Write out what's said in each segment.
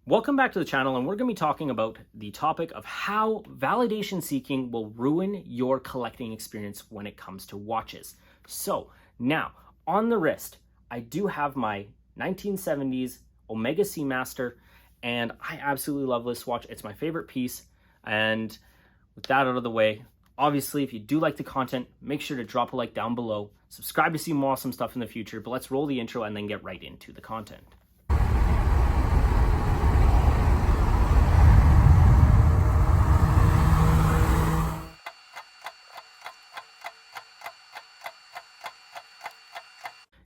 Welcome back to the channel, and we're going to be talking about the topic of how validation seeking will ruin your collecting experience when it comes to watches. So now on the wrist, I do have my 1970s Omega Seamaster, and I absolutely love this watch. It's my favorite piece. And with that out of the way, obviously, if you do like the content, make sure to drop a like down below, subscribe to see more awesome stuff in the future, but let's roll the intro and then get right into the content.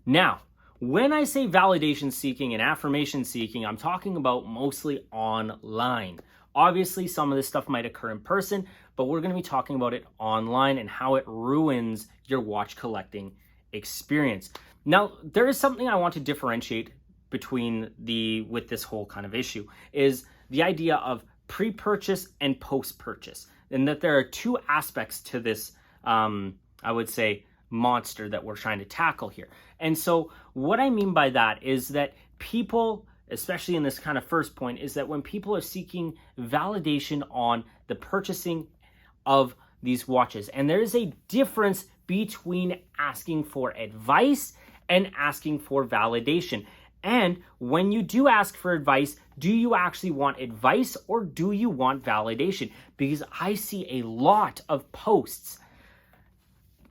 Now, when I say validation seeking and affirmation seeking, I'm talking about mostly online. Obviously, some of this stuff might occur in person, but we're going to be talking about it online and how it ruins your watch collecting experience. Now, there is something I want to differentiate with this whole kind of issue, is the idea of pre-purchase and post-purchase, and that there are two aspects to this, I would say, monster that we're trying to tackle here. And so what I mean by that is that people, especially in this kind of first point, is that when people are seeking validation on the purchasing of these watches, and there is a difference between asking for advice and asking for validation. And when you do ask for advice, do you actually want advice or do you want validation? Because I see a lot of posts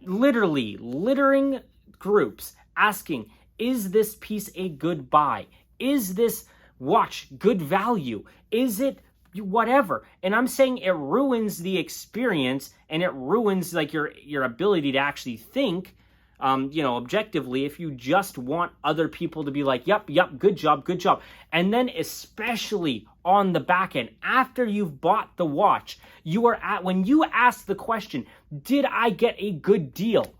literally littering groups asking, is this piece a good buy? Is this watch good value? Is it whatever? And I'm saying it ruins the experience, and it ruins like your ability to actually think objectively, if you just want other people to be like, yep, good job. And then especially on the back end, after you've bought the watch, when you ask the question, did I get a good deal?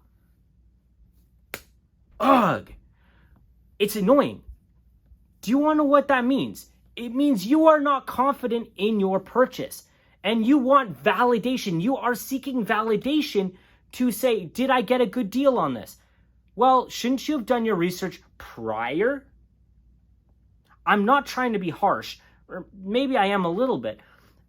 Ugh, it's annoying. Do you want to know what that means? It means you are not confident in your purchase and you want validation. You are seeking validation to say, did I get a good deal on this? Well, shouldn't you have done your research prior? I'm not trying to be harsh, or maybe I am a little bit,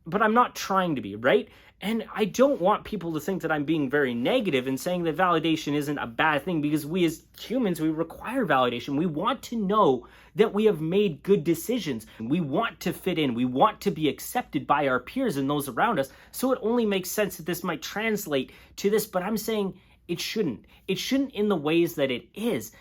but I'm not trying to be, right? And I don't want people to think that I'm being very negative and saying that validation isn't a bad thing, because we as humans, we require validation. We want to know that we have made good decisions. We want to fit in. We want to be accepted by our peers and those around us. So it only makes sense that this might translate to this, but I'm saying it shouldn't. It shouldn't in the ways that it is.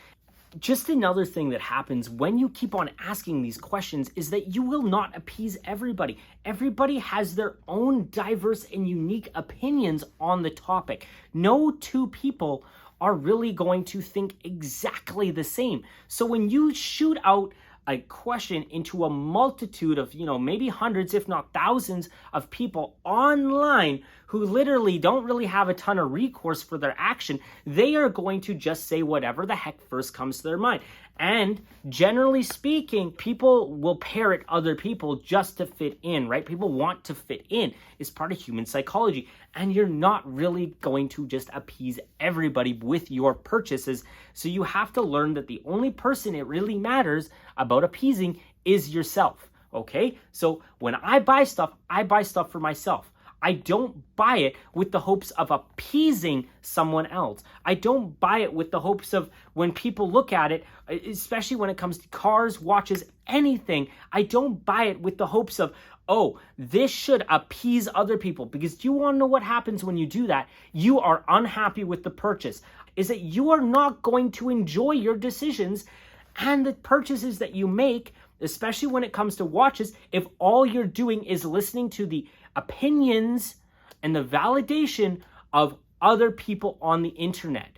Just another thing that happens when you keep on asking these questions is that you will not appease everybody. Everybody has their own diverse and unique opinions on the topic. No two people are really going to think exactly the same. So when you shoot out a question into a multitude of, maybe hundreds, if not thousands of people online who literally don't really have a ton of recourse for their action, they are going to just say whatever the heck first comes to their mind. And generally speaking, people will parrot other people just to fit in, right? People want to fit in. It's part of human psychology. And you're not really going to just appease everybody with your purchases. So you have to learn that the only person it really matters about appeasing is yourself, okay? So when I buy stuff for myself. I don't buy it with the hopes of appeasing someone else. I don't buy it with the hopes of when people look at it, especially when it comes to cars, watches, anything, I don't buy it with the hopes of, oh, this should appease other people. Because do you want to know what happens when you do that? You are unhappy with the purchase. Is that you are not going to enjoy your decisions and the purchases that you make, especially when it comes to watches, if all you're doing is listening to the opinions and the validation of other people on the internet.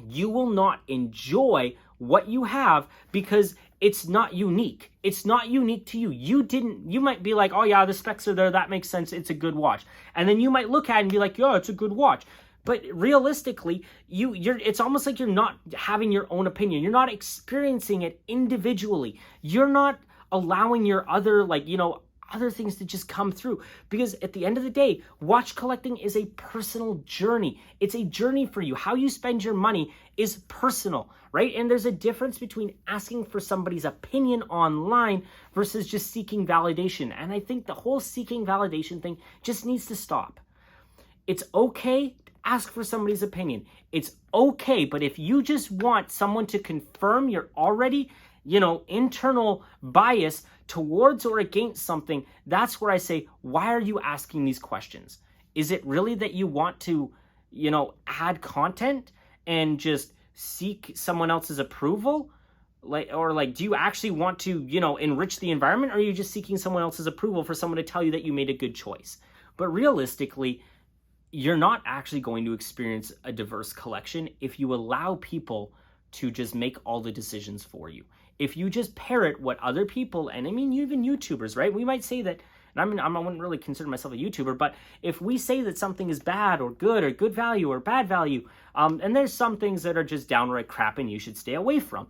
You will not enjoy what you have because it's not unique. It's not unique to you. You might be like, oh yeah, the specs are there, that makes sense, it's a good watch. And then you might look at it and be like, yeah, it's a good watch. But realistically, it's almost like you're not having your own opinion. You're not experiencing it individually. You're not allowing your other, other things to just come through. Because at the end of the day, watch collecting is a personal journey. It's a journey for you. How you spend your money is personal, right? And there's a difference between asking for somebody's opinion online versus just seeking validation. And I think the whole seeking validation thing just needs to stop. It's okay to ask for somebody's opinion. It's okay, but if you just want someone to confirm your already, internal bias towards or against something, that's where I say, why are you asking these questions? Is it really that you want to, add content and just seek someone else's approval? Do you actually want to, enrich the environment, or are you just seeking someone else's approval for someone to tell you that you made a good choice? But realistically, you're not actually going to experience a diverse collection if you allow people to just make all the decisions for you. If you just parrot what other people, and I mean even YouTubers, right? We might say that, and I wouldn't really consider myself a YouTuber, but if we say that something is bad or good value or bad value, and there's some things that are just downright crap and you should stay away from.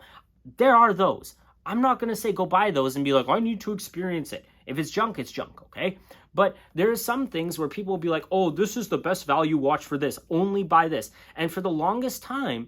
There are those. I'm not going to say go buy those and be like, I need to experience it. If it's junk, it's junk, okay? But there are some things where people will be like, oh, this is the best value watch for this. Only buy this. And for the longest time,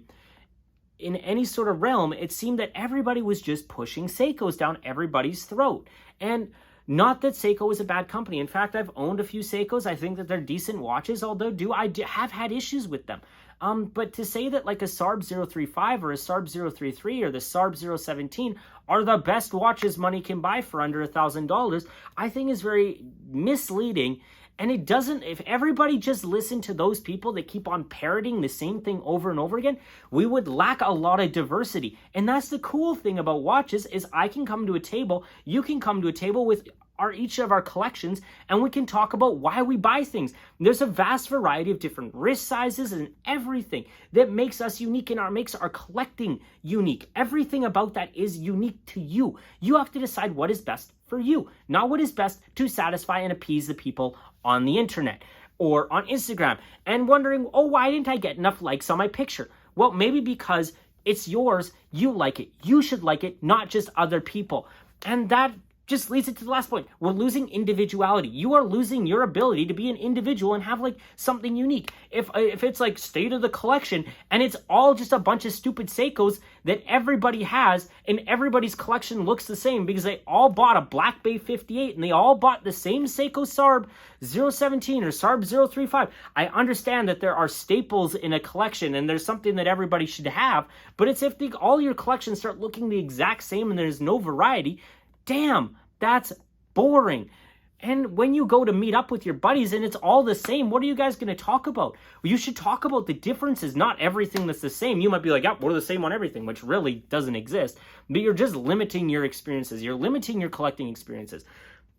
in any sort of realm, it seemed that everybody was just pushing Seikos down everybody's throat. And not that Seiko is a bad company. In fact, I've owned a few Seikos. I think that they're decent watches, although I have had issues with them. But to say that like a SARB 035 or a SARB 033 or the SARB 017 are the best watches money can buy for under $1,000, I think is very misleading. And it doesn't, if everybody just listened to those people that keep on parroting the same thing over and over again, we would lack a lot of diversity. And that's the cool thing about watches is I can come to a table, you can come to a table with each of our collections, and we can talk about why we buy things. There's a vast variety of different wrist sizes and everything that makes us unique and makes our collecting unique. Everything about that is unique to you. You have to decide what is best for you, not what is best to satisfy and appease the people on the internet or on Instagram and wondering, oh, why didn't I get enough likes on my picture? Well, maybe because it's yours, you like it, you should like it, not just other people. And that just leads it to the last point. We're losing individuality. You are losing your ability to be an individual and have like something unique. If it's like state of the collection and it's all just a bunch of stupid Seikos that everybody has and everybody's collection looks the same because they all bought a Black Bay 58 and they all bought the same Seiko SARB 017 or SARB 035. I understand that there are staples in a collection and there's something that everybody should have, but it's if all your collections start looking the exact same and there's no variety, damn, that's boring. And when you go to meet up with your buddies and it's all the same, what are you guys going to talk about? Well, you should talk about the differences, not everything that's the same. You might be like, yeah, we're the same on everything, which really doesn't exist. But you're just limiting your experiences. You're limiting your collecting experiences.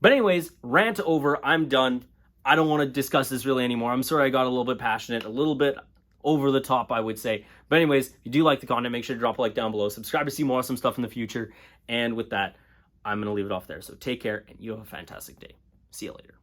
But anyways, rant over. I'm done. I don't want to discuss this really anymore. I'm sorry I got a little bit passionate, a little bit over the top, I would say. But anyways, if you do like the content, make sure to drop a like down below. Subscribe to see more awesome stuff in the future. And with that, I'm going to leave it off there. So take care and you have a fantastic day. See you later.